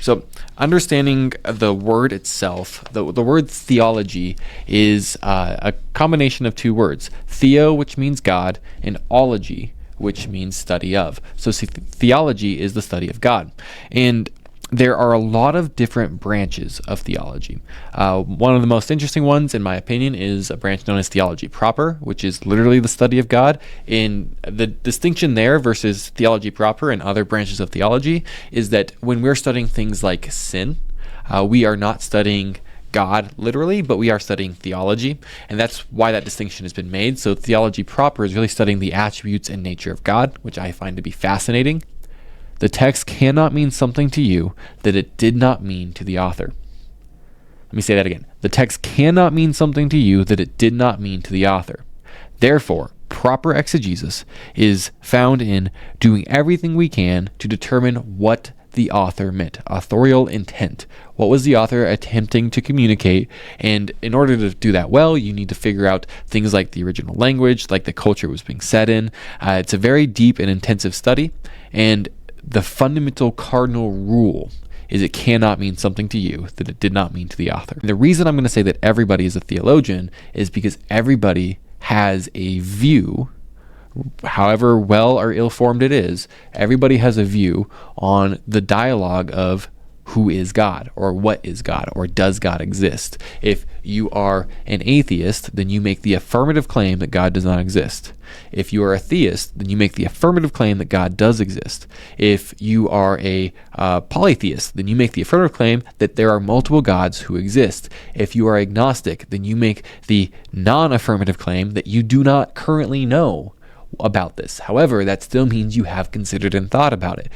So understanding the word itself, the word theology is a combination of two words, theo, which means God, and ology, which means study of. So theology is the study of God. And there are a lot of different branches of theology. One of the most interesting ones, in my opinion, is a branch known as theology proper, which is literally the study of God. And the distinction there versus theology proper and other branches of theology is that when we're studying things like sin, we are not studying God literally, but we are studying theology, and that's why that distinction has been made. So theology proper is really studying the attributes and nature of God, which I find to be fascinating. The text cannot mean something to you that it did not mean to the author. Let me say that again. The text cannot mean something to you that it did not mean to the author. Therefore, proper exegesis is found in doing everything we can to determine what the author meant, authorial intent. What was the author attempting to communicate? And in order to do that well, you need to figure out things like the original language, like the culture it was being said in. It's a very deep and intensive study, and the fundamental cardinal rule is it cannot mean something to you that it did not mean to the author. And the reason I'm going to say that everybody is a theologian is because everybody has a view, however well or ill-formed it is, everybody has a view on the dialogue of who is God, or what is God, or does God exist. If you are an atheist, then you make the affirmative claim that God does not exist. If you are a theist, then you make the affirmative claim that God does exist. If you are a polytheist, then you make the affirmative claim that there are multiple gods who exist. If you are agnostic, then you make the non-affirmative claim that you do not currently know about this. However, that still means you have considered and thought about it.